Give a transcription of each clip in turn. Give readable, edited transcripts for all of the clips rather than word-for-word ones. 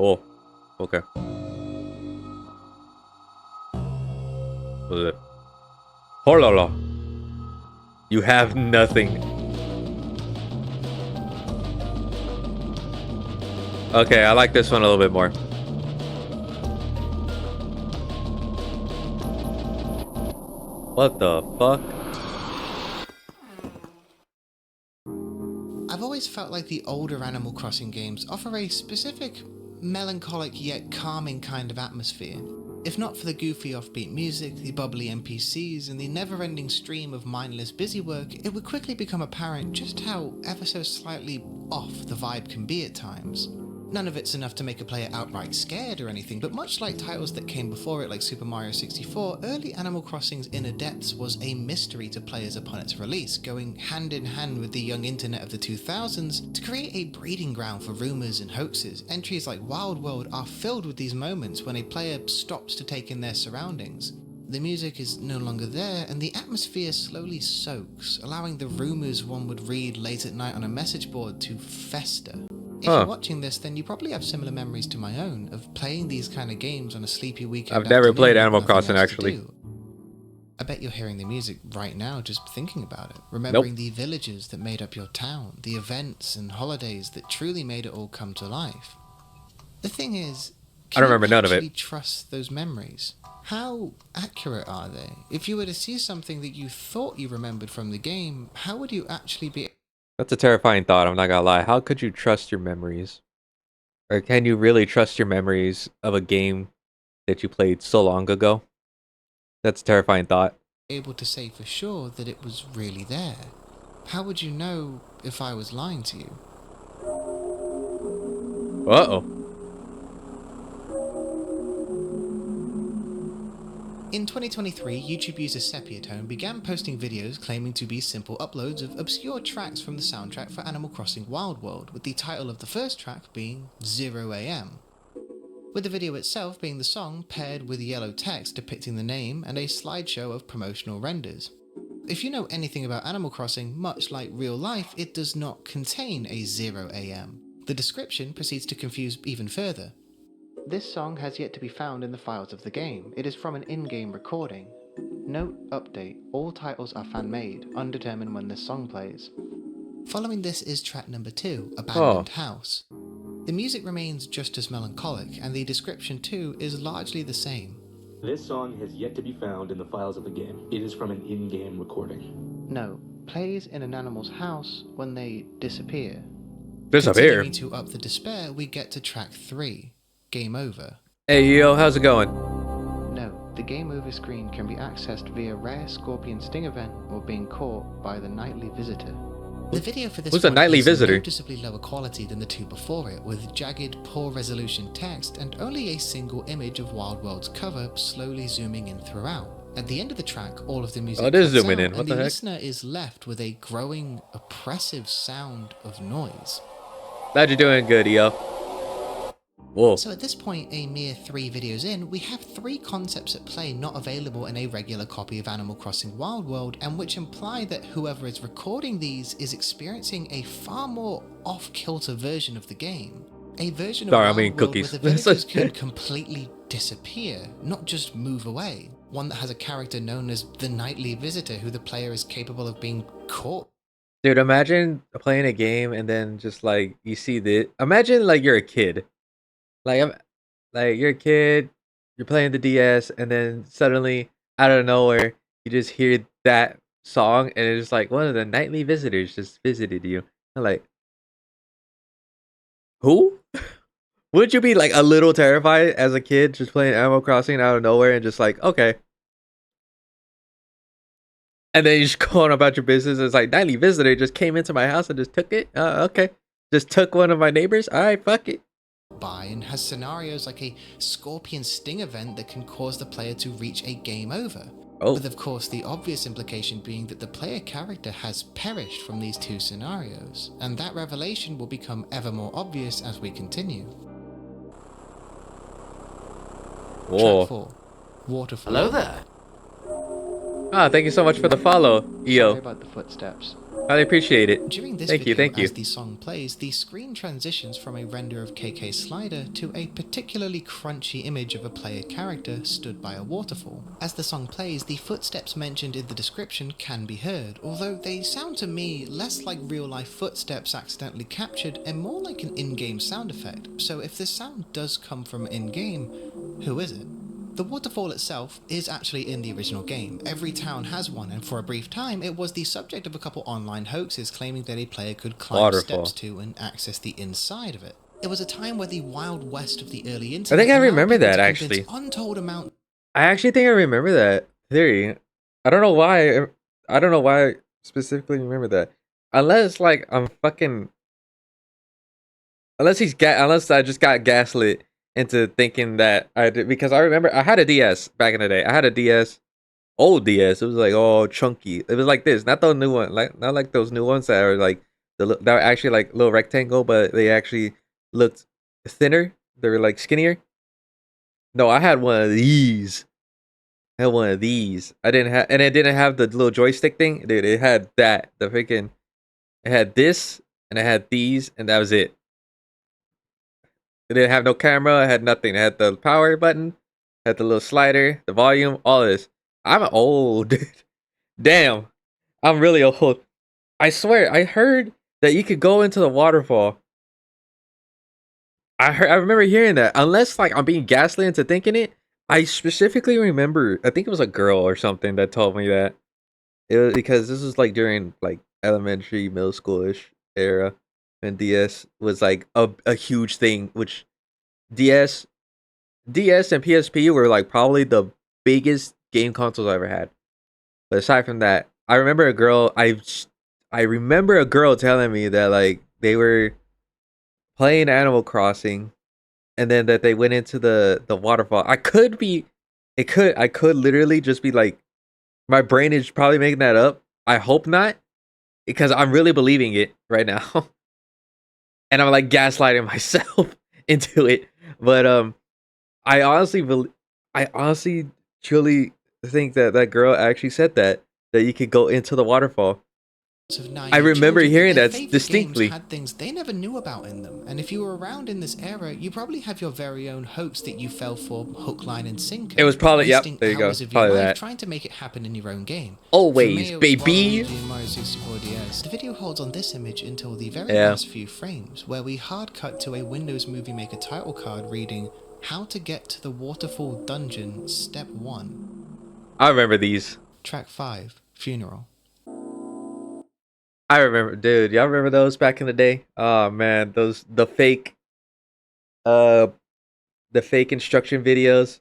Oh, okay. What is it? Holala. You have nothing. Okay, I like this one a little bit more. What the fuck? I've always felt like the older Animal Crossing games offer a specific, melancholic yet calming kind of atmosphere. If not for the goofy offbeat music, the bubbly NPCs, and the never-ending stream of mindless busywork, it would quickly become apparent just how ever so slightly off the vibe can be at times. None of it's enough to make a player outright scared or anything, but much like titles that came before it like Super Mario 64, early Animal Crossing's inner depths was a mystery to players upon its release, going hand in hand with the young internet of the 2000s to create a breeding ground for rumours and hoaxes. Entries like Wild World are filled with these moments when a player stops to take in their surroundings. The music is no longer there, and the atmosphere slowly soaks, allowing the rumours one would read late at night on a message board to fester. If you're watching this, then you probably have similar memories to my own of playing these kind of games on a sleepy weekend. I've never played Animal Crossing, actually. I bet you're hearing the music right now just thinking about it, remembering the villages that made up your town, the events and holidays that truly made it all come to life. The thing is, I don't remember none of it. Can you trust those memories? How accurate are they? If you were to see something that you thought you remembered from the game, how would you actually be? That's a terrifying thought, I'm not gonna lie. How could you trust your memories? Or can you really trust your memories of a game that you played so long ago? That's a terrifying thought. Able to say for sure that it was really there. How would you know if I was lying to you? Uh-oh. In 2023, YouTube user Sepiatone began posting videos claiming to be simple uploads of obscure tracks from the soundtrack for Animal Crossing Wild World, with the title of the first track being 0 AM. With the video itself being the song paired with yellow text depicting the name and a slideshow of promotional renders. If you know anything about Animal Crossing, much like real life, it does not contain a 0 AM. The description proceeds to confuse even further. This song has yet to be found in the files of the game. It is from an in-game recording. Note, update, all titles are fan-made, undetermined when this song plays. Following this is track number 2, Abandoned House. The music remains just as melancholic, and the description too is largely the same. This song has yet to be found in the files of the game. It is from an in-game recording. No, plays in an animal's house when they disappear. Disappear? Continuing to up the despair, we get to track 3. Game over. Hey yo, how's it going? No, the game over screen can be accessed via rare scorpion sting event or being caught by the nightly visitor. The video for this Who's a nightly visitor? Noticeably lower quality than the two before it, with jagged, poor resolution text and only a single image of Wild World's cover slowly zooming in throughout. At the end of the track, all of the music it is cuts zooming out, in. What and the the heck? listener is left with a growing, oppressive sound of noise. Glad you're doing good, yo. Whoa. So at this point, a mere 3 videos in, we have 3 concepts at play not available in a regular copy of Animal Crossing Wild World, and which imply that whoever is recording these is experiencing a far more off-kilter version of the game. A version of Wild World cookies. where the villagers can completely disappear, not just move away. One that has a character known as the Nightly Visitor, who the player is capable of being caught. Dude, imagine playing a game and then just like you see this. Imagine like you're a kid. Like you're a kid, you're playing the DS, and then suddenly out of nowhere you just hear that song, and it's like one of the nightly visitors just visited you. I'm like, who? Would you be like a little terrified as a kid just playing Animal Crossing out of nowhere and just like, okay? And then you just go on about your business. It's like, nightly visitor just came into my house and just took it. Okay. Just took one of my neighbors. All right, fuck it. By and has scenarios like a scorpion sting event that can cause the player to reach a game over. With of course the obvious implication being that the player character has perished from these 2 scenarios, and that revelation will become ever more obvious as we continue. Whoa. Track 4. Waterfall. Hello there. Ah, thank you so much for the follow, Sorry EO. about the footsteps. I appreciate it. During this Thank you, video, thank you. as the song plays, the screen transitions from a render of KK Slider to a particularly crunchy image of a player character stood by a waterfall. As the song plays, the footsteps mentioned in the description can be heard, although they sound to me less like real-life footsteps accidentally captured and more like an in-game sound effect. So if this sound does come from in-game, who is it? The waterfall itself is actually in the original game. Every town has one, and for a brief time it was the subject of a couple online hoaxes claiming that a player could climb steps to and access the inside of it. It was a time where the wild west of the early internet I think I allowed remember people that to actually. convince untold amount. I actually think I remember that theory. I don't know why. I don't know why I specifically remember that. Unless like I'm fucking. Unless I just got gaslit into thinking that I did, because I remember I had a DS back in the day. I had a DS, old DS. It was like all chunky. It was like this, not the new one, like not like those new ones that are like that were actually like little rectangle, but they actually looked thinner. They were like skinnier. No, I had one of these. I had one of these. I didn't have, and it didn't have the little joystick thing. Dude, it had that. The freaking, it had this, and it had these, and that was it. It didn't have no camera. It had nothing. It had the power button, had the little slider, the volume, all this. I'm old. Damn, I'm really old. I swear, I heard that you could go into the waterfall. I remember hearing that. Unless like I'm being gaslit into thinking it. I specifically remember. I think it was a girl or something that told me that. It was because this was like during like elementary, middle schoolish era, and DS was like a huge thing. Which DS, DS and PSP were like probably the biggest game consoles I ever had. But aside from that, I remember a girl. I remember a girl telling me that like they were playing Animal Crossing, and then that they went into the waterfall. I could be, I could literally just be like, my brain is probably making that up. I hope not, because I'm really believing it right now, and I'm like gaslighting myself into it. But I honestly, I honestly, truly think that that girl actually said that you could go into the waterfall. I remember hearing that distinctly. Had things they never knew about in them, and if you were around in this era, you probably have your very own hoax that you fell for hook, line, and sinker. It was probably, yep, there you go, probably that. Trying to make it happen in your own game. Always, baby. The video holds on this image until the very last few frames, where we hard cut to a Windows Movie Maker title card reading, "How to get to the waterfall dungeon, step 1." I remember these. Track 5, Funeral. I remember, dude. Y'all remember those back in the day? Oh man, those the fake instruction videos,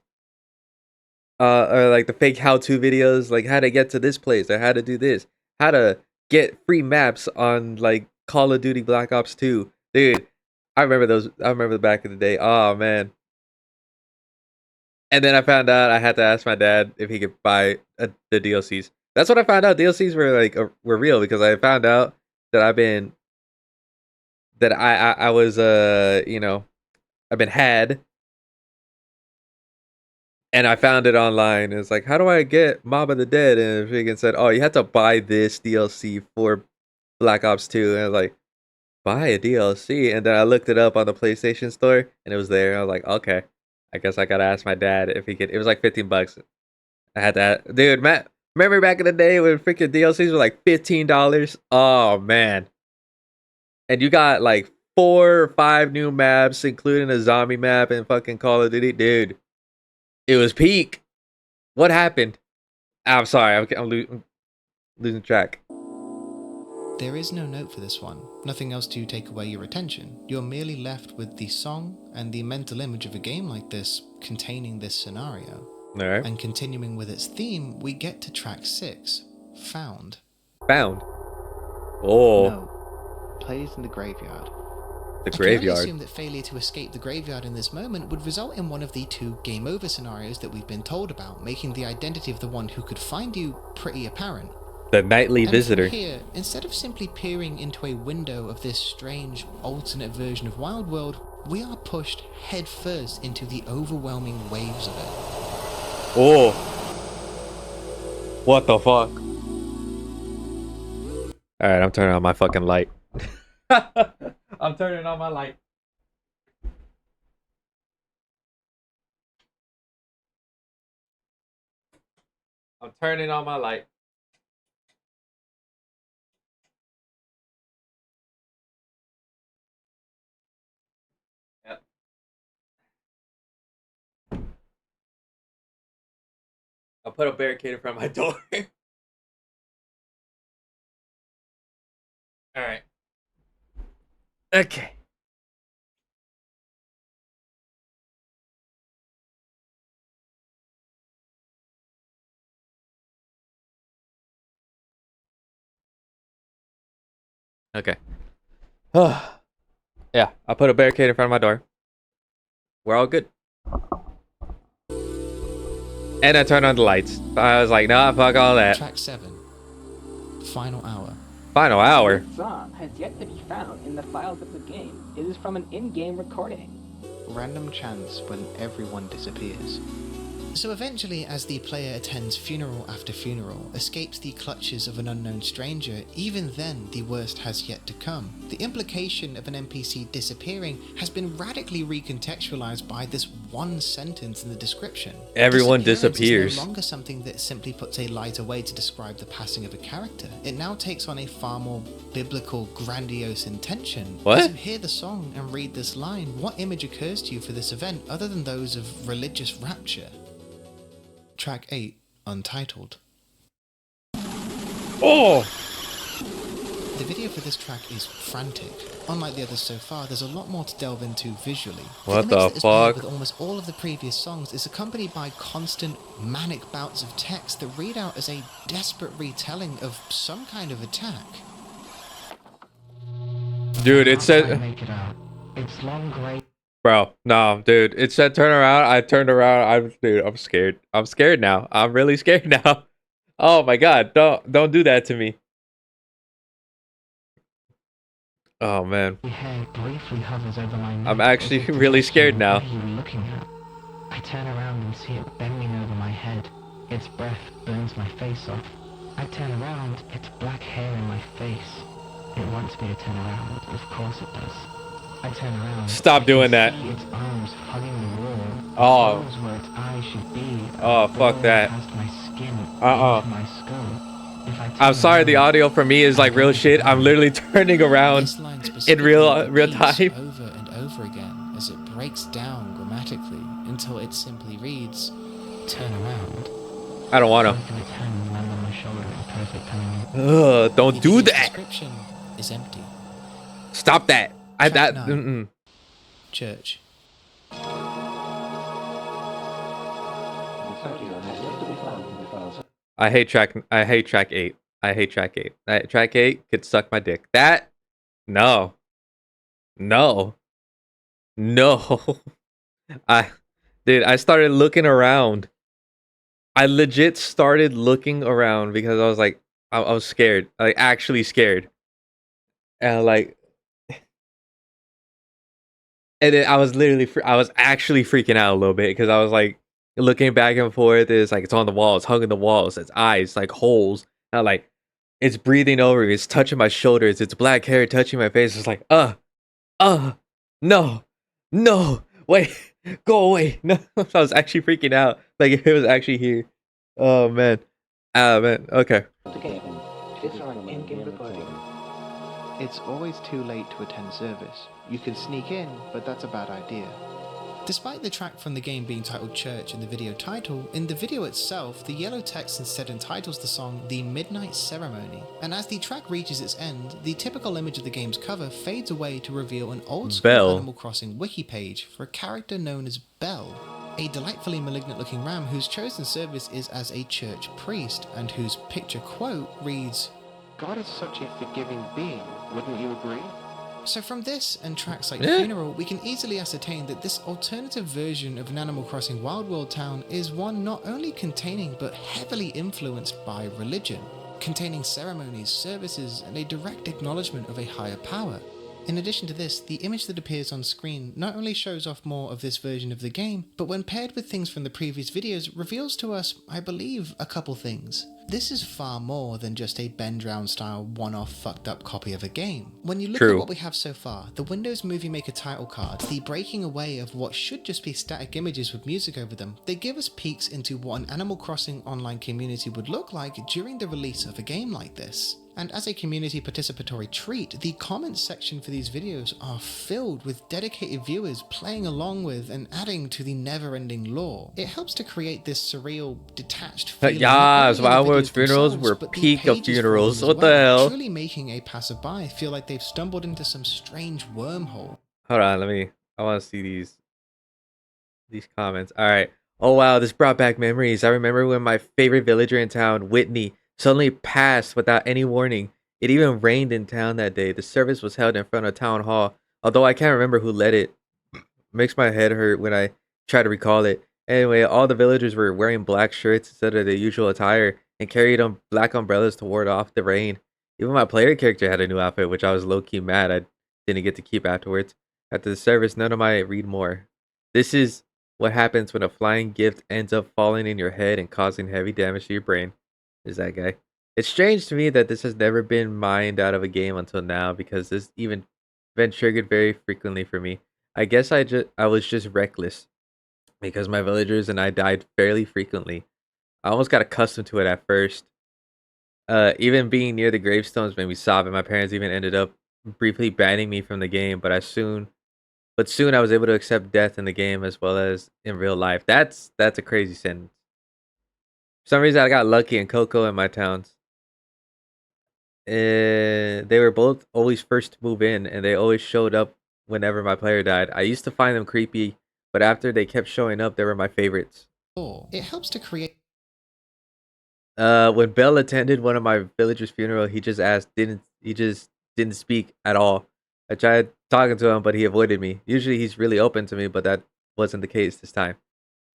or like the fake how-to videos, like how to get to this place or how to do this, how to get free maps on like Call of Duty Black Ops 2. Dude, I remember those. I remember back in the day. Oh man. And then I found out I had to ask my dad if he could buy the DLCs. That's what I found out. DLCs were like were real, because I found out that I was you know, I've been had, and I found it online. It's like, how do I get Mob of the Dead? And freaking said, oh, you have to buy this DLC for Black Ops 2. And I was like, buy a DLC? And then I looked it up on the PlayStation Store, and it was there. I was like, okay, I guess I gotta ask my dad if he could. It was like $15. I had that, dude. Matt. Remember back in the day when freaking DLCs were like $15? Oh man. And you got like 4 or 5 new maps, including a zombie map and fucking Call of Duty. Dude, it was peak. What happened? I'm sorry, I'm losing track. There is no note for this one, nothing else to take away your attention. You're merely left with the song and the mental image of a game like this containing this scenario. Alright. And continuing with its theme, we get to track 6, Found. Found. Oh. No. Plays in the graveyard. The graveyard. I can only assume that failure to escape the graveyard in this moment would result in one of the 2 game over scenarios that we've been told about, making the identity of the one who could find you pretty apparent. The nightly visitor. Here, instead of simply peering into a window of this strange alternate version of Wild World, we are pushed headfirst into the overwhelming waves of it. Oh. What the fuck? All right, I'm turning on my fucking light. I'm turning on my light. I'm turning on my light. Yep. I'll put a barricade in front of my door. All right. Okay. Okay. Yeah, I put a barricade in front of my door. We're all good. And I turned on the lights. I was like, nah, fuck all that. Track 7. Final Hour. Final hour. This song has yet to be found in the files of the game. It is from an in-game recording. Random chance when everyone disappears. So eventually, as the player attends funeral after funeral, escapes the clutches of an unknown stranger, even then the worst has yet to come. The implication of an NPC disappearing has been radically recontextualized by this one sentence in the description. Everyone Disappearance disappears. is no longer something that simply puts a lighter way to describe the passing of a character. It now takes on a far more biblical, grandiose intention. What? As you hear the song and read this line, what image occurs to you for this event other than those of religious rapture? Track 8, Untitled. Oh! The video for this track is frantic. Unlike the others so far, there's a lot more to delve into visually. What mix the that is paired fuck? with almost all of the previous songs is accompanied by constant, manic bouts of text that read out as a desperate retelling of some kind of attack. Dude, it said... Make it out. It's long gray. Bro, no, dude. It said turn around. I turned around. Dude, I'm scared. I'm scared now. I'm really scared now. Oh my god, don't do that to me. Oh man. My head briefly hovers over my neck. I'm actually as if really to scared question, now. What are you looking at? I turn around and see it bending over my head. Its breath burns my face off. I turn around. It's black hair in my face. It wants me to turn around. Of course it does. I turn around. Stop doing that. See its arms hugging the wall. Oh. Its nose where its eyes should be. Oh, fuck that. Past my skin. Uh-uh. Into my skull. If I turn I'm sorry, the around, audio for me is like real shit. I'm literally turning around This line in specifically real repeats time. over and over again as it breaks down grammatically until it simply reads, turn around. I don't want Both of its hands land on my shoulder in perfect timing. to. Don't the do video's that. description is empty. Stop that. I Track that. 9. Church. I hate track 8. I hate track 8. Track 8 could suck my dick. That no. No. I I started looking around. I legit started looking around because I was like I was scared. Like actually scared. And like and then I was literally I was actually freaking out a little bit because I was like looking back and forth. It's like it's on the walls, hugging the walls. Its eyes like holes. And I'm like it's breathing over me. It's touching my shoulders. It's black hair touching my face. It's like no, wait, go away. No, I was actually freaking out. Like it was actually here. Oh man, okay. It's always too late to attend service. You can sneak in, but that's a bad idea. Despite the track from the game being titled Church in the video title, in the video itself, the yellow text instead entitles the song The Midnight Ceremony. And as the track reaches its end, the typical image of the game's cover fades away to reveal an old school Belle. Animal Crossing wiki page for a character known as Belle, a delightfully malignant looking ram whose chosen service is as a church priest, and whose picture quote reads, God is such a forgiving being, wouldn't you agree? So from this and tracks like Yeah. Funeral, we can easily ascertain that this alternative version of an Animal Crossing Wild World town is one not only containing but heavily influenced by religion, containing ceremonies, services, and a direct acknowledgement of a higher power. In addition to this, the image that appears on screen not only shows off more of this version of the game, but when paired with things from the previous videos, reveals to us, I believe, a couple things. This is far more than just a Ben Drown style one-off fucked up copy of a game. When you look True. at what we have so far, the Windows Movie Maker title cards, the breaking away of what should just be static images with music over them, they give us peeks into what an Animal Crossing online community would look like during the release of a game like this. And as a community participatory treat, the comments section for these videos are filled with dedicated viewers playing along with and adding to the never-ending lore. It helps to create this surreal, detached feeling. Yes, Wild World's funerals were peak of funerals. What the hell? Truly making a passerby feel like they've stumbled into some strange wormhole. Hold on, I want to see these comments. All right. Oh wow, this brought back memories. I remember when my favorite villager in town, Whitney, suddenly passed without any warning. It even rained in town that day. The service was held in front of town hall, although I can't remember who led it. Makes my head hurt when I try to recall it. Anyway, all the villagers were wearing black shirts instead of their usual attire and carried black umbrellas to ward off the rain. Even my player character had a new outfit, which I was low-key mad I didn't get to keep afterwards. After the service, none of my read more. This is what happens when a flying gift ends up falling in your head and causing heavy damage to your brain. Is that guy? It's strange to me that this has never been mined out of a game until now, because this even been triggered very frequently for me. I guess I was just reckless because my villagers and I died fairly frequently. I almost got accustomed to it at first. Even being near the gravestones made me sob, and my parents even ended up briefly banning me from the game. But soon I was able to accept death in the game as well as in real life. That's a crazy sentence. For some reason, I got lucky in Coco and my towns. They were both always first to move in, and they always showed up whenever my player died. I used to find them creepy, but after they kept showing up, they were my favorites. It helps to create. When Bell attended one of my villagers' funeral, he just didn't speak at all. I tried talking to him, but he avoided me. Usually, he's really open to me, but that wasn't the case this time.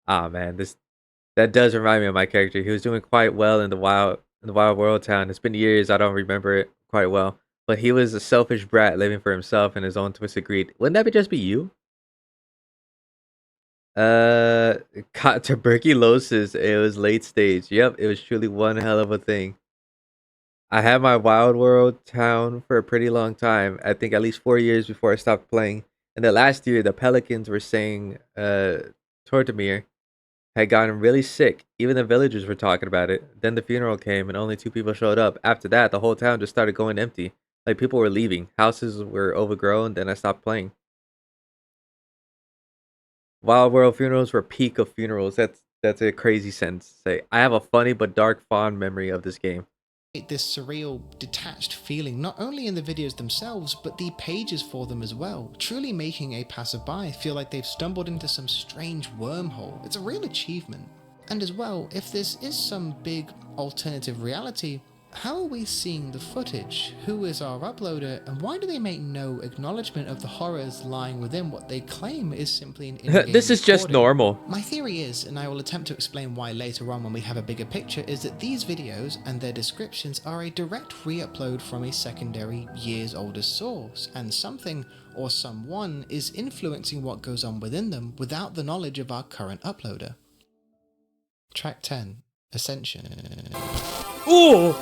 Ah, man, that does remind me of my character. He was doing quite well in the wild world town. It's been years, I don't remember it quite well. But he was a selfish brat living for himself in his own twisted greed. Wouldn't that just be you? Caught tuberculosis. It was late stage. Yep, it was truly one hell of a thing. I had my wild world town for a pretty long time. I think at least 4 years before I stopped playing. And the last year, the Pelicans were saying Tortamir had gotten really sick. Even the villagers were talking about it. Then the funeral came and only 2 people showed up. After that, the whole town just started going empty. Like, people were leaving. Houses were overgrown. Then I stopped playing. Wild World funerals were peak of funerals. That's a crazy sentence to say. I have a funny but dark fond memory of this game. This surreal, detached feeling, not only in the videos themselves, but the pages for them as well, truly making a passerby feel like they've stumbled into some strange wormhole. It's a real achievement. And as well, if this is some big alternative reality, how are we seeing the footage? Who is our uploader? And why do they make no acknowledgement of the horrors lying within what they claim is simply an in-game This is just recording? normal. My theory is, and I will attempt to explain why later on when we have a bigger picture, is that these videos and their descriptions are a direct re-upload from a secondary, years older source, and something or someone is influencing what goes on within them without the knowledge of our current uploader. Track 10, Ascension. Ooh!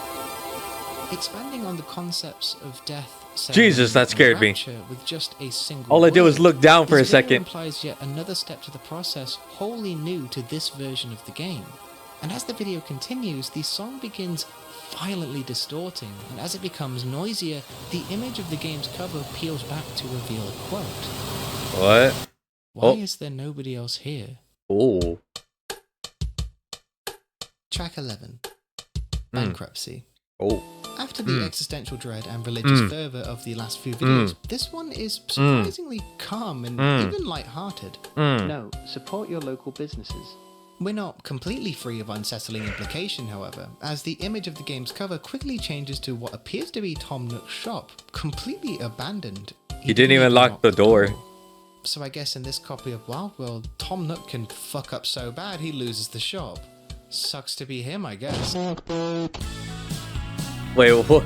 Expanding on the concepts of death, Jesus, that scared me. with just a single All I did was word, look down for a this video second. implies yet another step to the process wholly new to this version of the game. And as the video continues, the song begins violently distorting, and as it becomes noisier, the image of the game's cover peels back to reveal a quote. What? Why is there nobody else here? Oh. Track 11. Bankruptcy. Oh. After the existential dread and religious fervor of the last few videos, this one is surprisingly calm and even light-hearted. No, support your local businesses. We're not completely free of unsettling implication, however, as the image of the game's cover quickly changes to what appears to be Tom Nook's shop, completely abandoned. He didn't even lock the door. So I guess in this copy of Wild World, Tom Nook can fuck up so bad he loses the shop. Sucks to be him, I guess. Wait, what?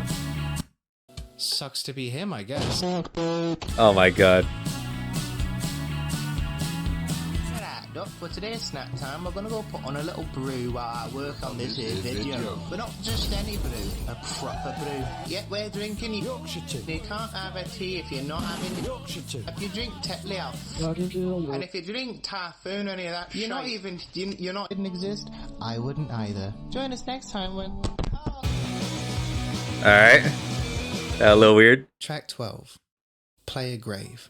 Sucks to be him, I guess. Oh my god. for today's snack time, we're gonna go put on a little brew while I work on this here video. But not just any brew, a proper brew. Yeah, we're drinking Yorkshire tea. You can't have a tea if you're not having Yorkshire tea. If you drink Tetley House, and if you drink Typhoon or any of that, you're not even exist. I wouldn't either. Join us next time when. Alright. A little weird. Track 12. Play a Grave.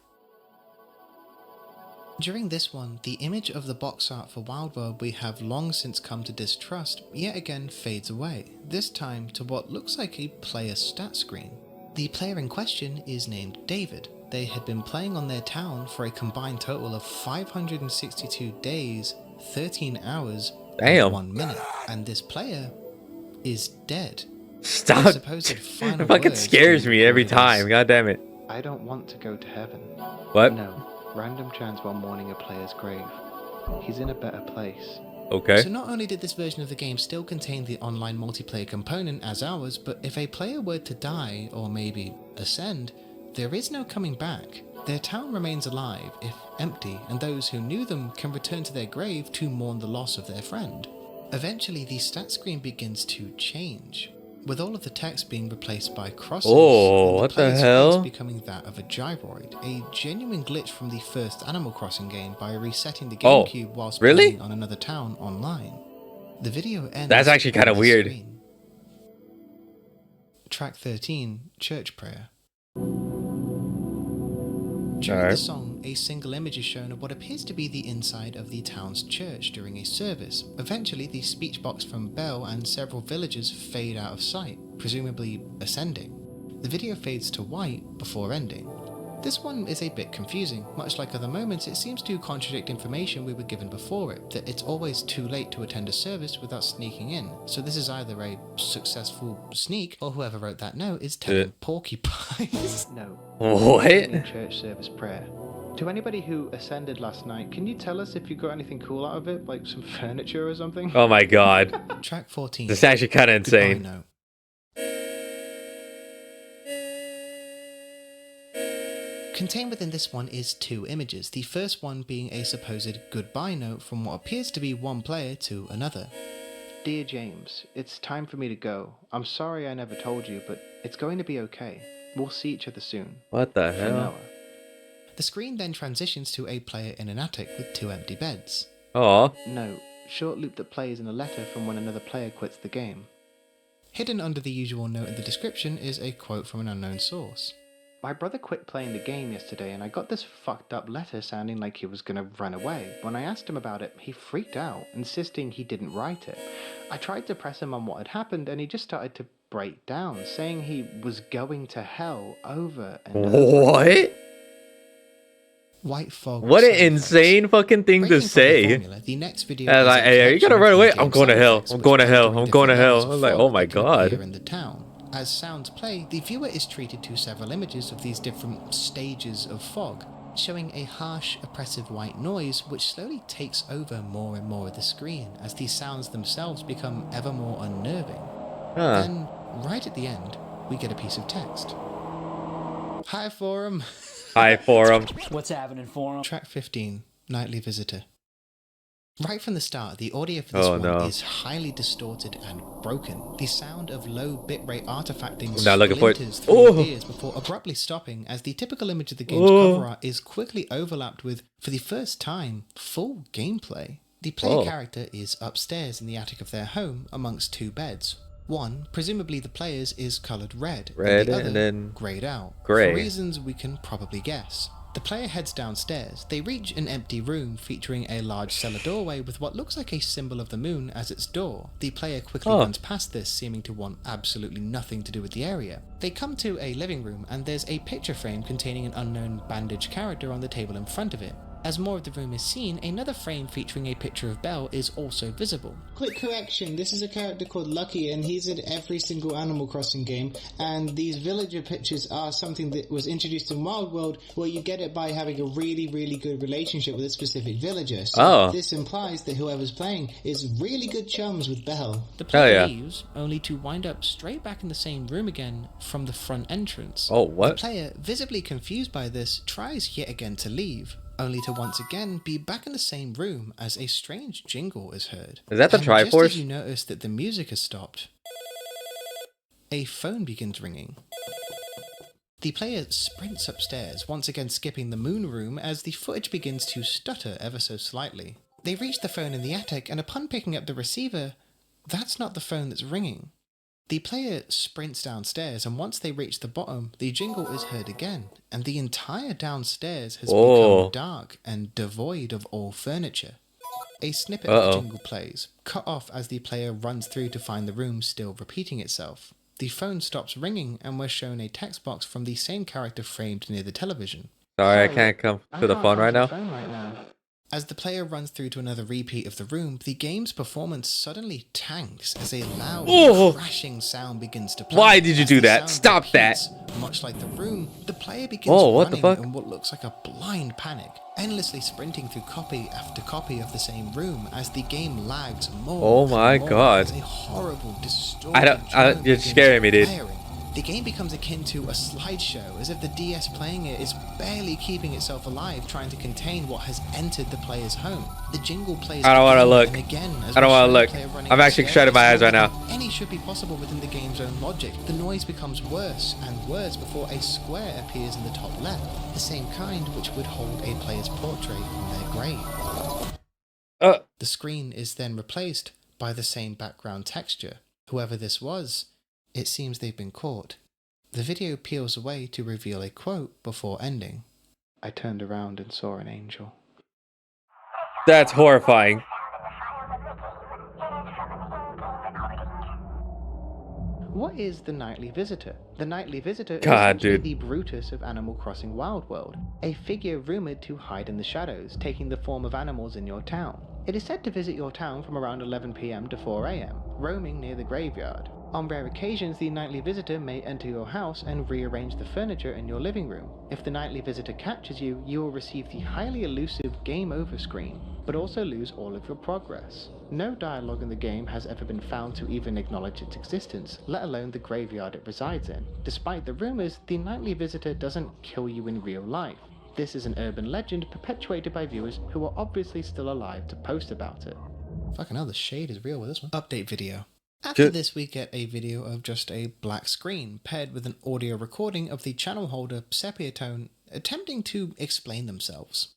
During this one, the image of the box art for Wild World we have long since come to distrust yet again fades away, this time to what looks like a player stat screen. The player in question is named David. They had been playing on their town for a combined total of 562 days, 13 hours, and 1 minute, and this player is dead. Stop. It fucking scares me every time. God damn it. I don't want to go to heaven. What? No. Random chance while mourning a player's grave. He's in a better place. Okay. So not only did this version of the game still contain the online multiplayer component as ours, but if a player were to die, or maybe ascend, there is no coming back. Their town remains alive, if empty, and those who knew them can return to their grave to mourn the loss of their friend. Eventually, the stat screen begins to change, with all of the text being replaced by crosses. Oh, what the hell? Becoming that of a gyroid, a genuine glitch from the first Animal Crossing game by resetting the GameCube whilst playing on another town online. The video ends. That's actually kind of weird. Screen. Track 13, Church Prayer. During the song, a single image is shown of what appears to be the inside of the town's church during a service. Eventually, the speech box from Belle and several villagers fade out of sight, presumably ascending. The video fades to white before ending. This one is a bit confusing. Much like other moments, it seems to contradict information we were given before it, that it's always too late to attend a service without sneaking in. So this is either a successful sneak, or whoever wrote that note is telling porcupines. No. What? Church service prayer. To anybody who ascended last night, can you tell us if you got anything cool out of it, like some furniture or something? Oh my god. Track 14. This is actually kind of insane. Note. Contained within this one is two images, the first one being a supposed goodbye note from what appears to be one player to another. Dear James, it's time for me to go. I'm sorry I never told you, but it's going to be okay. We'll see each other soon. What the hell? The screen then transitions to a player in an attic with two empty beds. Oh. No, short loop that plays in a letter from when another player quits the game. Hidden under the usual note in the description is a quote from an unknown source. My brother quit playing the game yesterday and I got this fucked up letter sounding like he was gonna run away. When I asked him about it, he freaked out, insisting he didn't write it. I tried to press him on what had happened and he just started to break down, saying he was going to hell over and over. What? White fog. What an insane fucking thing to say. The next video like, hey, are you gonna run away? I'm going to hell. I'm going to hell. I'm going to hell. I was like, oh my god. In the town. As sounds play, the viewer is treated to several images of these different stages of fog, showing a harsh, oppressive white noise which slowly takes over more and more of the screen as these sounds themselves become ever more unnerving. Then, right at the end, we get a piece of text. Hi, Forum. Hi, Forum. What's happening, Forum? Track 15, Nightly Visitor. Right from the start, the audio for this one is highly distorted and broken. The sound of low bitrate artifacting splinters through your ears before abruptly stopping as the typical image of the game's cover art is quickly overlapped with, for the first time, full gameplay. The player character is upstairs in the attic of their home amongst two beds. One, presumably the player's, is coloured red, and the other and then greyed out, grey. for reasons we can probably guess. The player heads downstairs. They reach an empty room featuring a large cellar doorway with what looks like a symbol of the moon as its door. The player quickly runs past this, seeming to want absolutely nothing to do with the area. They come to a living room and there's a picture frame containing an unknown bandaged character on the table in front of it. As more of the room is seen, another frame featuring a picture of Belle is also visible. Quick correction, this is a character called Lucky and he's in every single Animal Crossing game, and these villager pictures are something that was introduced in Wild World where you get it by having a really, really good relationship with a specific villager. So this implies that whoever's playing is really good chums with Belle. The player leaves, only to wind up straight back in the same room again from the front entrance. Oh, what? The player, visibly confused by this, tries yet again to leave, only to once again be back in the same room as a strange jingle is heard. Is that the And just as Triforce? you notice that the music has stopped, a phone begins ringing. The player sprints upstairs, once again skipping the moon room as the footage begins to stutter ever so slightly. They reach the phone in the attic, and upon picking up the receiver, that's not the phone that's ringing. The player sprints downstairs, and once they reach the bottom, the jingle is heard again, and the entire downstairs has become dark and devoid of all furniture. A snippet of the jingle plays, cut off as the player runs through to find the room still repeating itself. The phone stops ringing, and we're shown a text box from the same character framed near the television. Sorry, I can't come to the phone right now. As the player runs through to another repeat of the room, the game's performance suddenly tanks as a loud, crashing sound begins to play. Why did you do that? Stop that! Much like the room, the player begins running fuck? in what looks like a blind panic, endlessly sprinting through copy after copy of the same room as the game lags more. Oh my god! As a horrible, distorted you're scaring me, dude. The game becomes akin to a slideshow, as if the DS playing it is barely keeping itself alive, trying to contain what has entered the player's home. The jingle plays I don't want to look. Again, I don't want to look. I'm actually shutting my eyes right now. Any should be possible within the game's own logic. The noise becomes worse and worse before a square appears in the top left, the same kind which would hold a player's portrait on their grave. The screen is then replaced by the same background texture. Whoever this was, it seems they've been caught. The video peels away to reveal a quote before ending. I turned around and saw an angel. That's horrifying. What is the Nightly Visitor? The Nightly Visitor is God, essentially dude. the Brutus of Animal Crossing Wild World, a figure rumoured to hide in the shadows, taking the form of animals in your town. It is said to visit your town from around 11 PM to 4 AM, roaming near the graveyard. On rare occasions, the Nightly Visitor may enter your house and rearrange the furniture in your living room. If the Nightly Visitor captures you, you will receive the highly elusive Game Over screen, but also lose all of your progress. No dialogue in the game has ever been found to even acknowledge its existence, let alone the graveyard it resides in. Despite the rumours, the Nightly Visitor doesn't kill you in real life. This is an urban legend perpetuated by viewers who are obviously still alive to post about it. Fucking hell, the shade is real with this one. Update video. After this, we get a video of just a black screen paired with an audio recording of the channel holder Sepia Tone attempting to explain themselves.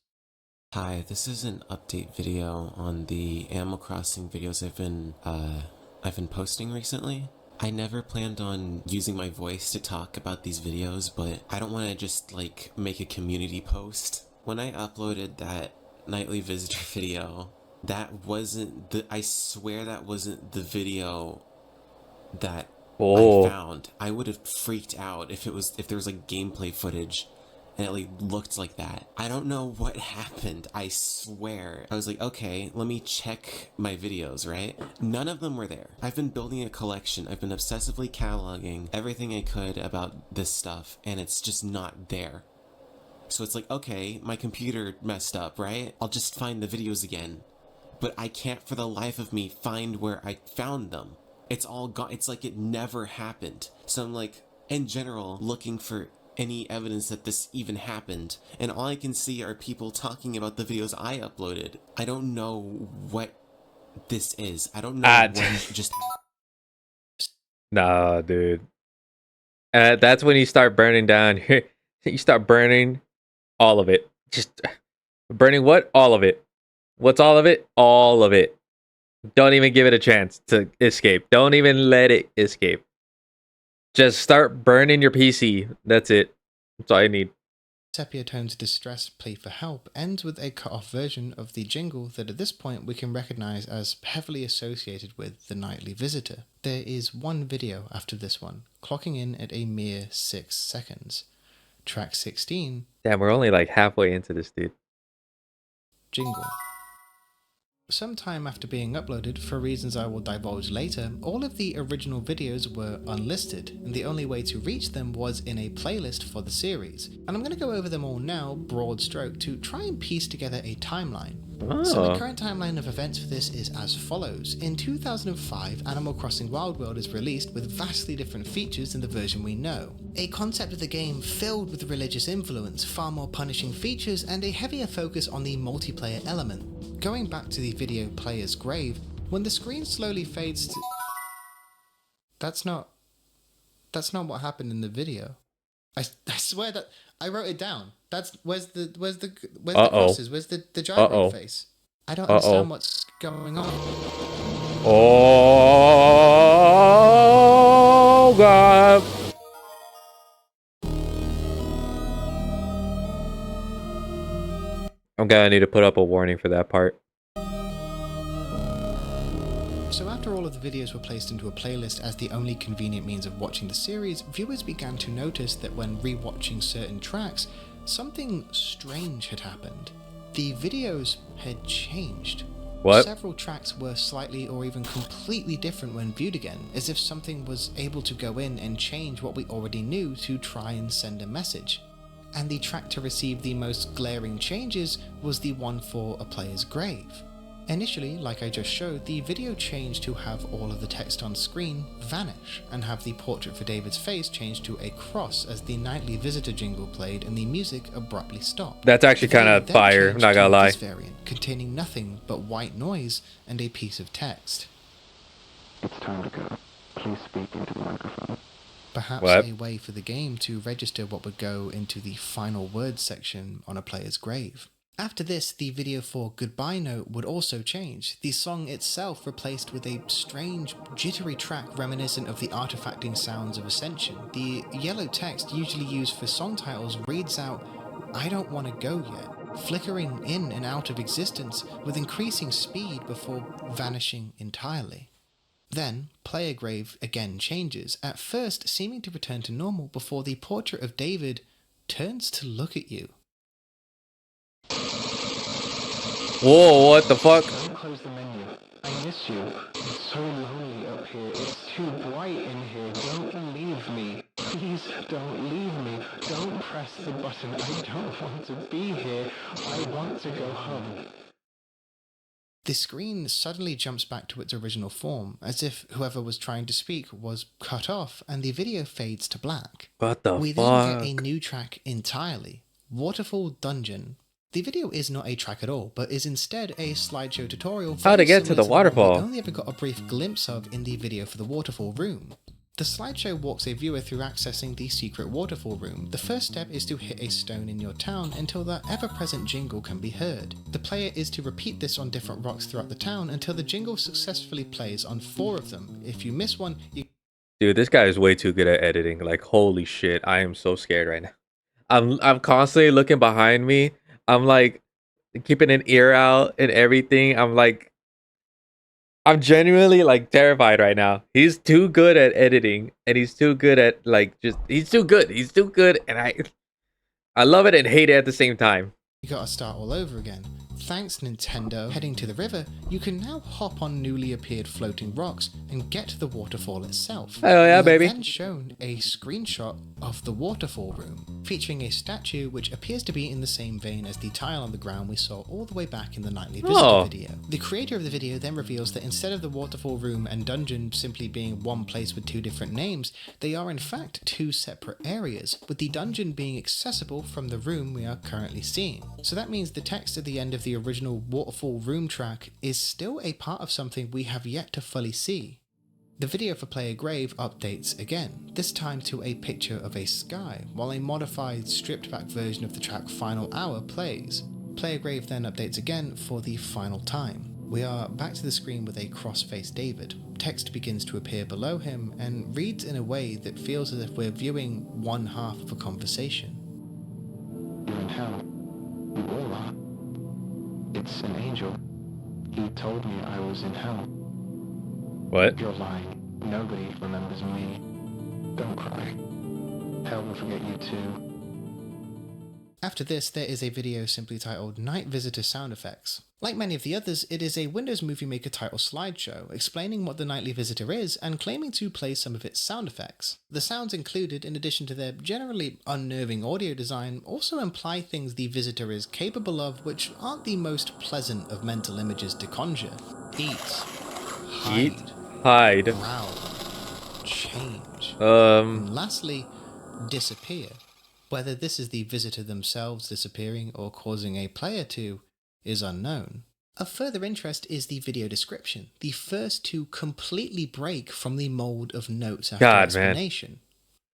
Hi, this is an update video on the Animal Crossing videos I've been posting recently. I never planned on using my voice to talk about these videos, but I don't want to just like make a community post. When I uploaded that Nightly Visitor video, that wasn't the, I swear that wasn't the video that I found. I would have freaked out if there was like gameplay footage and it like looked like that. I don't know what happened. I swear. I was like, okay, let me check my videos, right? None of them were there. I've been building a collection. I've been obsessively cataloging everything I could about this stuff, and it's just not there. So it's like, okay, my computer messed up, right? I'll just find the videos again. But I can't for the life of me find where I found them. It's all gone. It's like it never happened. So I'm like, in general, looking for any evidence that this even happened, and all I can see are people talking about the videos I uploaded. I don't know what this is. I don't know what just happened. Nah, dude. That's when you start burning down. You start burning all of it. Just burning what? All of it. What's all of it? All of it. Don't even give it a chance to escape. Don't even let it escape. Just start burning your PC. That's it. That's all you need. Sepia Tone's distressed plea for help ends with a cut-off version of the jingle that at this point we can recognise as heavily associated with the Nightly Visitor. There is one video after this one, clocking in at a mere 6 seconds. Track 16. Damn, we're only like halfway into this, dude. Jingle. Sometime after being uploaded, for reasons I will divulge later, all of the original videos were unlisted, and the only way to reach them was in a playlist for the series. And I'm going to go over them all now, broad stroke, to try and piece together a timeline. So the Oh. current timeline of events for this is as follows. In 2005, Animal Crossing Wild World is released with vastly different features than the version we know. A concept of the game filled with religious influence, far more punishing features, and a heavier focus on the multiplayer element. Going back to the video Player's Grave, when the screen slowly fades to... That's not what happened in the video. I swear that I wrote it down. That's where's the crosses? Where's the gyrate face? I don't understand what's going on. Oh God. I'm gonna need to put up a warning for that part. So after all of the videos were placed into a playlist as the only convenient means of watching the series, viewers began to notice that when rewatching certain tracks, something strange had happened. The videos had changed. What? Several tracks were slightly or even completely different when viewed again, as if something was able to go in and change what we already knew to try and send a message. And the track to receive the most glaring changes was the one for A Player's Grave. Initially, like I just showed, the video changed to have all of the text on screen vanish, and have the portrait for David's face changed to a cross as the nightly visitor jingle played and the music abruptly stopped. That's actually kind of fire, I'm not gonna lie. This variant, containing nothing but white noise and a piece of text. It's time to go. Please speak into the microphone. Perhaps What? a way for the game to register what would go into the final words section on A Player's Grave. After this, the video for Goodbye Note would also change, the song itself replaced with a strange, jittery track reminiscent of the artifacting sounds of Ascension. The yellow text usually used for song titles reads out, "I don't want to go yet," flickering in and out of existence with increasing speed before vanishing entirely. Then, Player Grave again changes, at first seeming to return to normal before the portrait of David turns to look at you. Whoa, what the fuck? Don't close the menu. I miss you. It's so lonely up here. It's too bright in here. Don't leave me. Please don't leave me. Don't press the button. I don't want to be here. I want to go home. The screen suddenly jumps back to its original form, as if whoever was trying to speak was cut off, and the video fades to black. What the We fuck? then get a new track entirely, Waterfall Dungeon. The video is not a track at all, but is instead a slideshow tutorial How to very get to similar the one waterfall. we only ever got a brief glimpse of in the video for the waterfall room. The slideshow walks a viewer through accessing the secret waterfall room. The first step is to hit a stone in your town until the ever-present jingle can be heard. The player is to repeat this on different rocks throughout the town until the jingle successfully plays on 4 of them. If you miss one, you... Dude, this guy is way too good at editing. Like, holy shit, I am so scared right now. I'm constantly looking behind me. I'm like keeping an ear out and everything. I'm genuinely like terrified right now. He's too good at editing, and he's too good at like he's too good. He's too good, and I love it and hate it at the same time. You gotta start all over again. Thanks Nintendo. Heading to the river, you can now hop on newly appeared floating rocks and get to the waterfall itself. Hell yeah, We are baby. then shown a screenshot of the waterfall room, featuring a statue which appears to be in the same vein as the tile on the ground we saw all the way back in the Nightly Visitor Oh. video. The creator of the video then reveals that instead of the waterfall room and dungeon simply being one place with 2 different names, they are in fact 2 separate areas, with the dungeon being accessible from the room we are currently seeing. So that means the text at the end of the original waterfall room track is still a part of something we have yet to fully see. The video for Player Grave updates again, this time to a picture of a sky, while a modified, stripped back version of the track Final Hour plays. Player Grave then updates again for the final time. We are back to the screen with a cross-faced David. Text begins to appear below him and reads in a way that feels as if we're viewing one half of a conversation. You're in hell. You all are. It's an angel. He told me I was in hell. What? You're lying. Nobody remembers me. Don't cry. Hell will forget you too. After this, there is a video simply titled Night Visitor Sound Effects. Like many of the others, it is a Windows Movie Maker title slideshow explaining what the Nightly Visitor is and claiming to play some of its sound effects. The sounds included, in addition to their generally unnerving audio design, also imply things the visitor is capable of which aren't the most pleasant of mental images to conjure. Hide, growl, change, and lastly, disappear. Whether this is the visitor themselves disappearing or causing a player to is unknown. Of further interest is the video description, the first to completely break from the mold of notes after explanation.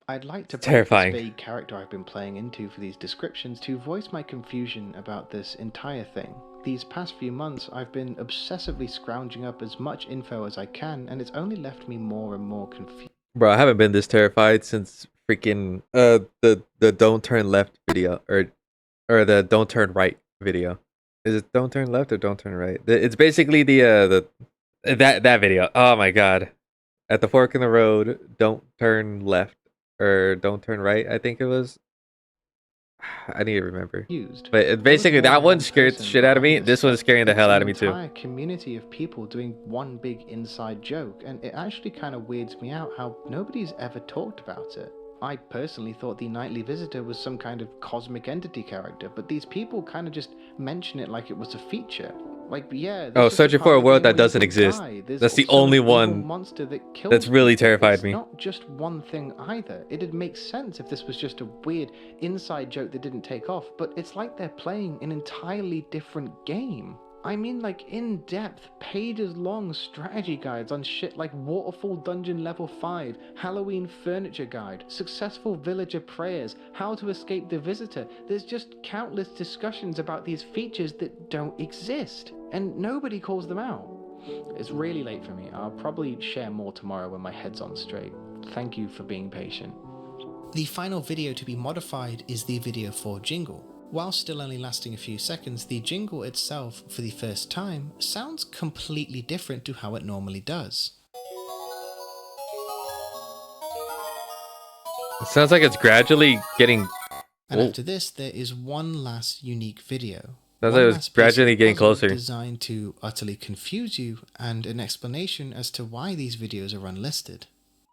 I'd like to break Terrifying. this vague character I've been playing into for these descriptions to voice my confusion about this entire thing. These past few months, I've been obsessively scrounging up as much info as I can, and it's only left me more and more confused. Bro, I haven't been this terrified since freaking the don't turn left video or the don't turn right video. Is it don't turn left or don't turn right? It's basically the that video. Oh my god. At the fork in the road, don't turn left or don't turn right, I think it was. I need to remember. But basically that one scared the shit out of me. This one's scaring the hell out of me too. An entire community of people doing one big inside joke, and it actually kind of weirds me out how nobody's ever talked about it. I personally thought the Nightly Visitor was some kind of cosmic entity character, but these people kind of just mention it like it was a feature. Like, yeah. Oh, searching for a world that doesn't exist. That's the only one monster that kills that's really terrified me. It's not just one thing either. It'd make sense if this was just a weird inside joke that didn't take off, but it's like they're playing an entirely different game. I mean, like, in-depth, pages-long strategy guides on shit like Waterfall Dungeon Level 5, Halloween Furniture Guide, Successful Villager Prayers, How to Escape the Visitor. There's just countless discussions about these features that don't exist, and nobody calls them out. It's really late for me. I'll probably share more tomorrow when my head's on straight. Thank you for being patient. The final video to be modified is the video for Jingle. While still only lasting a few seconds, the jingle itself, for the first time, sounds completely different to how it normally does. It sounds like it's gradually getting... And after this, there is one last unique video. Sounds like it's gradually getting closer. Designed to utterly confuse you, and an explanation as to why these videos are unlisted.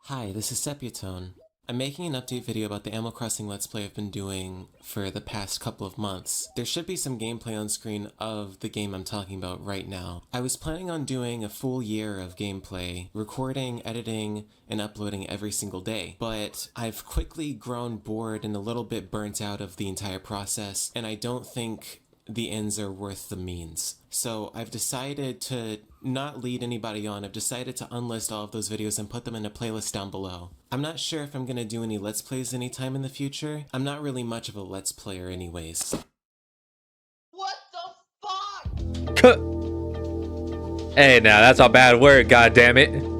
Hi, this is Sepultone. I'm making an update video about the Animal Crossing Let's Play I've been doing for the past couple of months. There should be some gameplay on screen of the game I'm talking about right now. I was planning on doing a full year of gameplay, recording, editing, and uploading every single day, but I've quickly grown bored and a little bit burnt out of the entire process, and I don't think the ends are worth the means. So I've decided to not lead anybody on. I've decided to unlist all of those videos and put them in a playlist down below. I'm not sure if I'm gonna do any Let's Plays anytime in the future. I'm not really much of a Let's Player anyways. What the fuck? Hey, now that's a bad word, goddammit.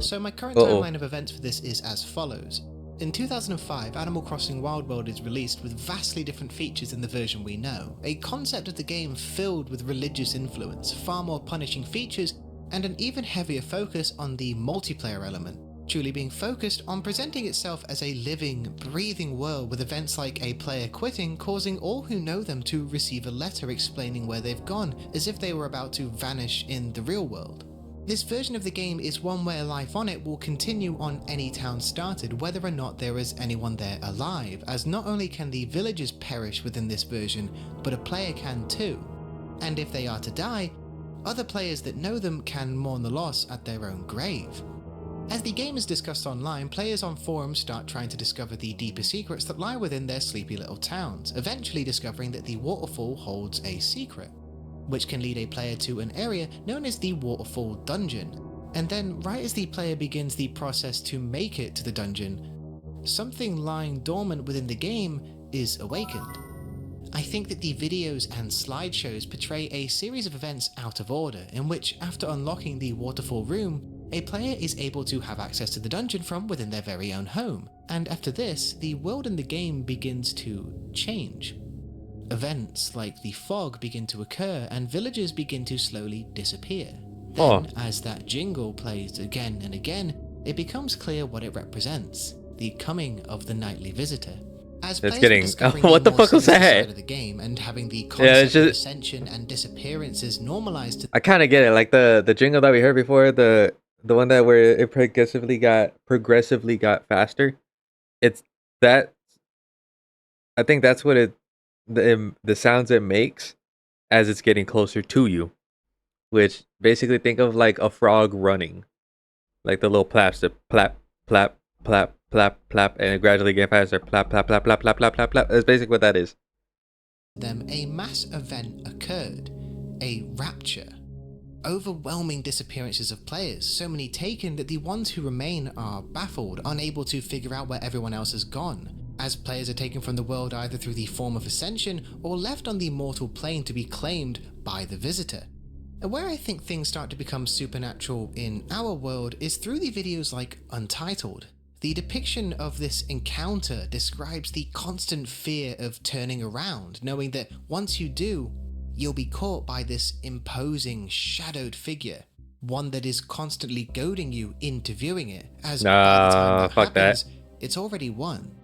So my current timeline of events for this is as follows. In 2005, Animal Crossing Wild World is released with vastly different features than the version we know, a concept of the game filled with religious influence, far more punishing features, and an even heavier focus on the multiplayer element, truly being focused on presenting itself as a living, breathing world with events like a player quitting causing all who know them to receive a letter explaining where they've gone, as if they were about to vanish in the real world. This version of the game is one where life on it will continue on any town started, whether or not there is anyone there alive, as not only can the villagers perish within this version, but a player can too. And if they are to die, other players that know them can mourn the loss at their own grave. As the game is discussed online, players on forums start trying to discover the deeper secrets that lie within their sleepy little towns, eventually discovering that the waterfall holds a secret, which can lead a player to an area known as the Waterfall Dungeon. And then, right as the player begins the process to make it to the dungeon, something lying dormant within the game is awakened. I think that the videos and slideshows portray a series of events out of order, in which, after unlocking the Waterfall room, a player is able to have access to the dungeon from within their very own home. And after this, the world in the game begins to change. Events like the fog begin to occur and villagers begin to slowly disappear. Then, as that jingle plays again and again, it becomes clear what it represents: the coming of the nightly visitor. As It's players were getting discovering what the more fuck was sinister that? side of the game and having the Yeah, concept it's of just ascension and disappearances normalized to I kind of get it. Like the jingle that we heard before, the one that where it progressively got faster. It's that I think that's what the sounds it makes as it's getting closer to you, which basically think of like a frog running, like the little plaps, the plap, plap, plap, plap, plap, and it gradually get faster, plap, plap, plap, plap, plap, plap, plap, plap. That's basically what that is. them, a mass event occurred, a rapture. Overwhelming disappearances of players, so many taken that the ones who remain are baffled, unable to figure out where everyone else has gone, as players are taken from the world either through the form of ascension or left on the mortal plane to be claimed by the visitor. And where I think things start to become supernatural in our world is through the videos like Untitled. The depiction of this encounter describes the constant fear of turning around, knowing that once you do, you'll be caught by this imposing, shadowed figure, one that is constantly goading you into viewing it, as by the time that Fuck happens, that. it's already won.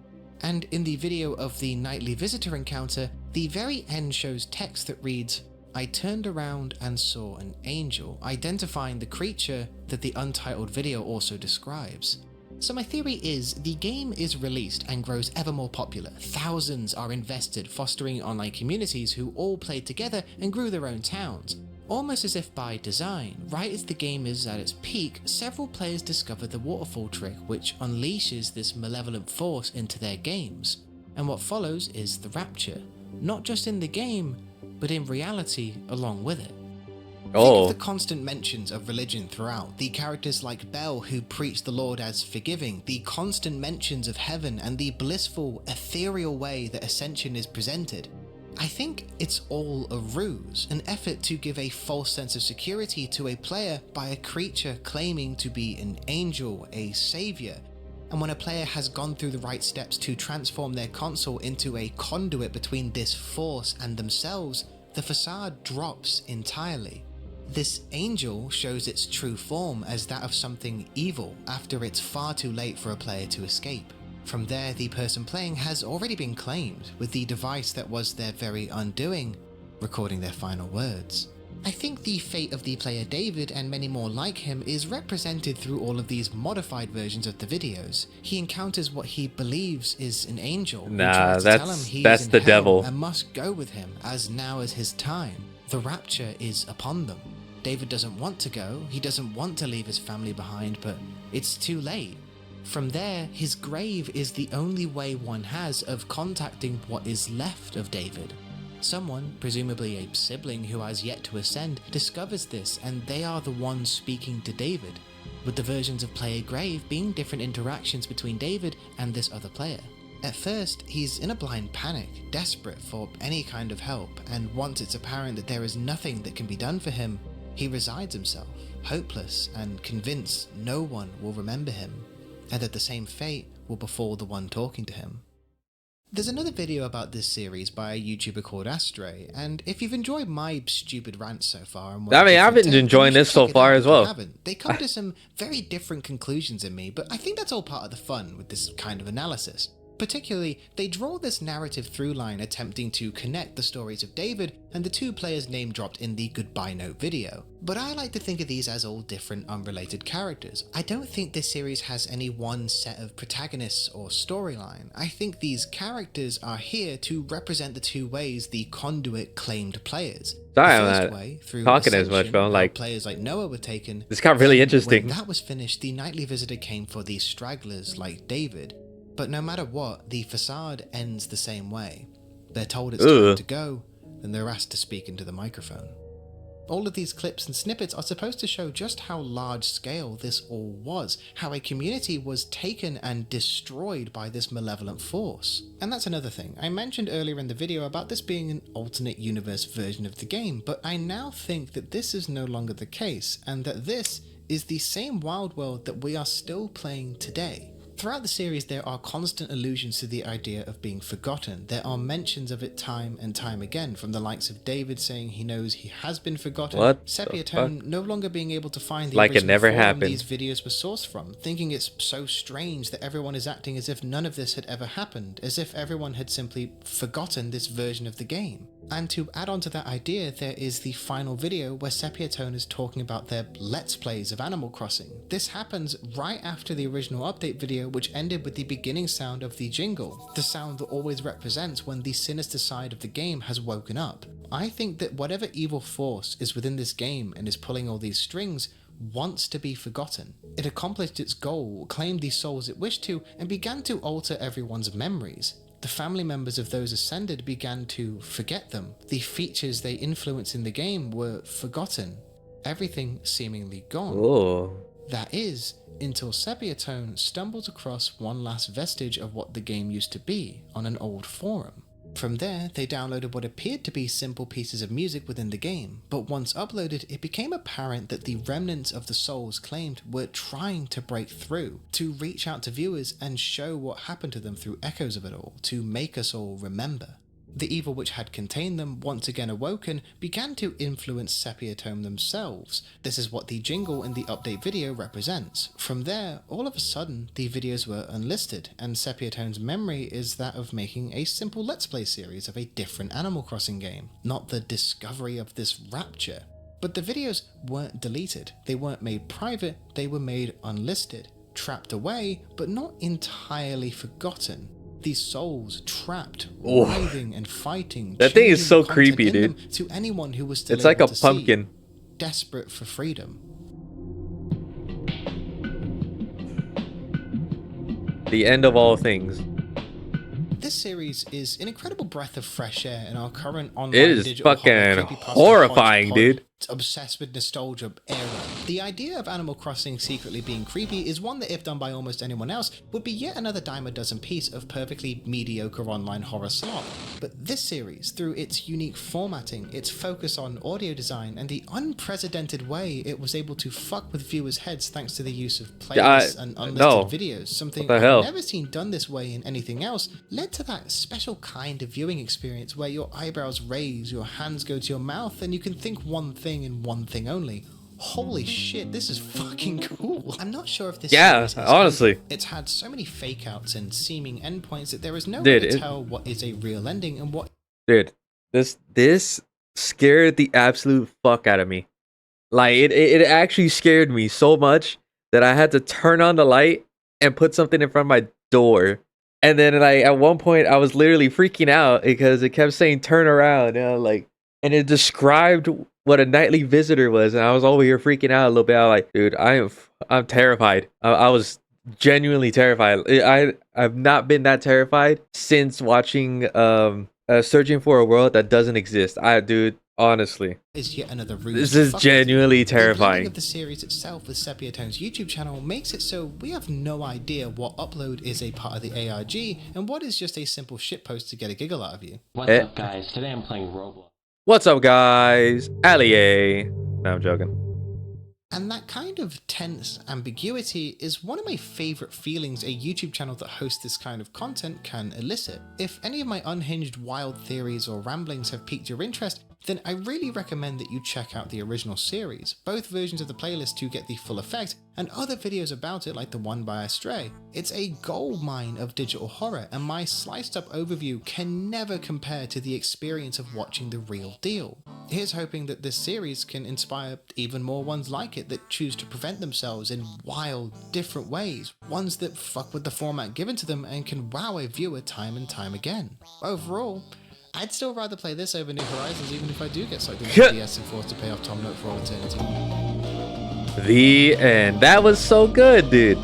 And in the video of the nightly visitor encounter, the very end shows text that reads, "I turned around and saw an angel," identifying the creature that the Untitled video also describes. So my theory is, the game is released and grows ever more popular. Thousands are invested, fostering online communities who all played together and grew their own towns. Almost as if by design, right as the game is at its peak, several players discover the waterfall trick, which unleashes this malevolent force into their games. And what follows is the rapture, not just in the game, but in reality along with it. Think of the constant mentions of religion throughout, the characters like Belle who preach the Lord as forgiving, the constant mentions of heaven, and the blissful, ethereal way that ascension is presented. I think it's all a ruse, an effort to give a false sense of security to a player by a creature claiming to be an angel, a savior. And when a player has gone through the right steps to transform their console into a conduit between this force and themselves, the facade drops entirely. This angel shows its true form as that of something evil after it's far too late for a player to escape. From there, the person playing has already been claimed, with the device that was their very undoing recording their final words. I think the fate of the player David and many more like him is represented through all of these modified versions of the videos. He encounters what he believes is an angel who tries to tell him he's in the hell devil and must go with him, as now is his time. The rapture is upon them. David doesn't want to go, he doesn't want to leave his family behind, but it's too late. From there, his grave is the only way one has of contacting what is left of David. Someone, presumably a sibling who has yet to ascend, discovers this, and they are the ones speaking to David, with the versions of Player Grave being different interactions between David and this other player. At first, he's in a blind panic, desperate for any kind of help, and once it's apparent that there is nothing that can be done for him, he resigns himself, hopeless and convinced no one will remember him, and that the same fate will befall the one talking to him. There's another video about this series by a YouTuber called Astray, and if you've enjoyed my stupid rants so far, and I've been enjoying this so far as well. They come to some very different conclusions in me, but I think that's all part of the fun with this kind of analysis. Particularly, they draw this narrative through line attempting to connect the stories of David and the two players name dropped in the Goodbye Note video. But I like to think of these as all different unrelated characters. I don't think this series has any one set of protagonists or storyline. I think these characters are here to represent the two ways the conduit claimed players. Sorry, I'm not talking as much, but I'm like, players like Noah were taken. This got really interesting. When that was finished, the nightly visitor came for these stragglers like David. But no matter what, the facade ends the same way. They're told it's time to go, then they're asked to speak into the microphone. All of these clips and snippets are supposed to show just how large scale this all was, how a community was taken and destroyed by this malevolent force. And that's another thing. I mentioned earlier in the video about this being an alternate universe version of the game, but I now think that this is no longer the case, and that this is the same wild world that we are still playing today. Throughout the series, there are constant allusions to the idea of being forgotten. There are mentions of it time and time again, from the likes of David saying he knows he has been forgotten, What Sepia the fuck? Tone no longer being able to find the Like it original never forum happened. these videos were sourced from, thinking it's so strange that everyone is acting as if none of this had ever happened, as if everyone had simply forgotten this version of the game. And to add on to that idea, there is the final video where Sepia Tone is talking about their Let's Plays of Animal Crossing. This happens right after the original update video, which ended with the beginning sound of the jingle, the sound that always represents when the sinister side of the game has woken up. I think that whatever evil force is within this game and is pulling all these strings wants to be forgotten. It accomplished its goal, claimed the souls it wished to, and began to alter everyone's memories. The family members of those ascended began to forget them. The features they influenced in the game were forgotten. Everything seemingly gone. Oh. That is, until Sepia Tone stumbled across one last vestige of what the game used to be on an old forum. From there, they downloaded what appeared to be simple pieces of music within the game, but once uploaded, it became apparent that the remnants of the souls claimed were trying to break through, to reach out to viewers and show what happened to them through echoes of it all, to make us all remember. The evil which had contained them, once again awoken, began to influence Sepia Tone themselves. This is what the jingle in the update video represents. From there, all of a sudden, the videos were unlisted, and Sepia Tone's memory is that of making a simple Let's Play series of a different Animal Crossing game, not the discovery of this rapture. But the videos weren't deleted, they weren't made private, they were made unlisted, trapped away, but not entirely forgotten. These souls trapped, writhing and fighting. That thing is so changing creepy, content in dude. them to anyone who was still It's like able a to see, pumpkin. desperate for freedom. The end of all things. This series is an incredible breath of fresh air in our current online It is digital fucking horror creepypasta horrifying, hodgepodge dude. Obsessed with nostalgia era. The idea of Animal Crossing secretly being creepy is one that, if done by almost anyone else, would be yet another dime a dozen piece of perfectly mediocre online horror slop. But this series, through its unique formatting, its focus on audio design, and the unprecedented way it was able to fuck with viewers' heads thanks to the use of playlists and unlisted videos, something I've never seen done this way in anything else, led to that special kind of viewing experience where your eyebrows raise, your hands go to your mouth, and you can think one thing and one thing only. Holy shit, this is fucking cool. I'm not sure if this series has honestly. ended. It's had so many fake outs and seeming endpoints that there is no way to tell what is a real ending and what. Dude, this scared the absolute fuck out of me. Like it actually scared me so much that I had to turn on the light and put something in front of my door. And then like at one point I was literally freaking out because it kept saying turn around, and it described what a nightly visitor was, and I was over here freaking out a little bit. I was like, dude, I'm terrified. I was genuinely terrified. I've not been that terrified since watching Searching for a World That Doesn't Exist. Dude, honestly, is yet another route. This is genuinely terrifying. The of the series itself with Sepia Tone's YouTube channel makes it so we have no idea what upload is a part of the ARG and what is just a simple shitpost to get a giggle out of you. What's up, guys? Today I'm playing Roblox. What's up, guys? Allier. No, I'm joking. And that kind of tense ambiguity is one of my favorite feelings a YouTube channel that hosts this kind of content can elicit. If any of my unhinged wild theories or ramblings have piqued your interest, then I really recommend that you check out the original series, both versions of the playlist to get the full effect, and other videos about it like the one by Astray. It's a goldmine of digital horror, and my sliced up overview can never compare to the experience of watching the real deal. Here's hoping that this series can inspire even more ones like it that choose to present themselves in wild, different ways, ones that fuck with the format given to them and can wow a viewer time and time again. Overall, I'd still rather play this over New Horizons, even if I do get sucked into DS and forced to pay off Tom Nook for all eternity. The end. That was so good, dude.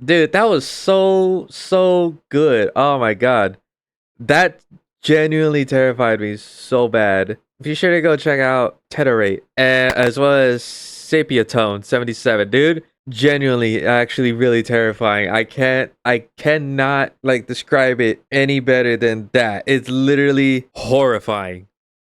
Dude, that was so good. Oh my god. That genuinely terrified me so bad. Be sure to go check out Tedorate, as well as Sepia Tone 77, dude. Genuinely, actually really terrifying. I cannot like describe it any better than that. It's literally horrifying.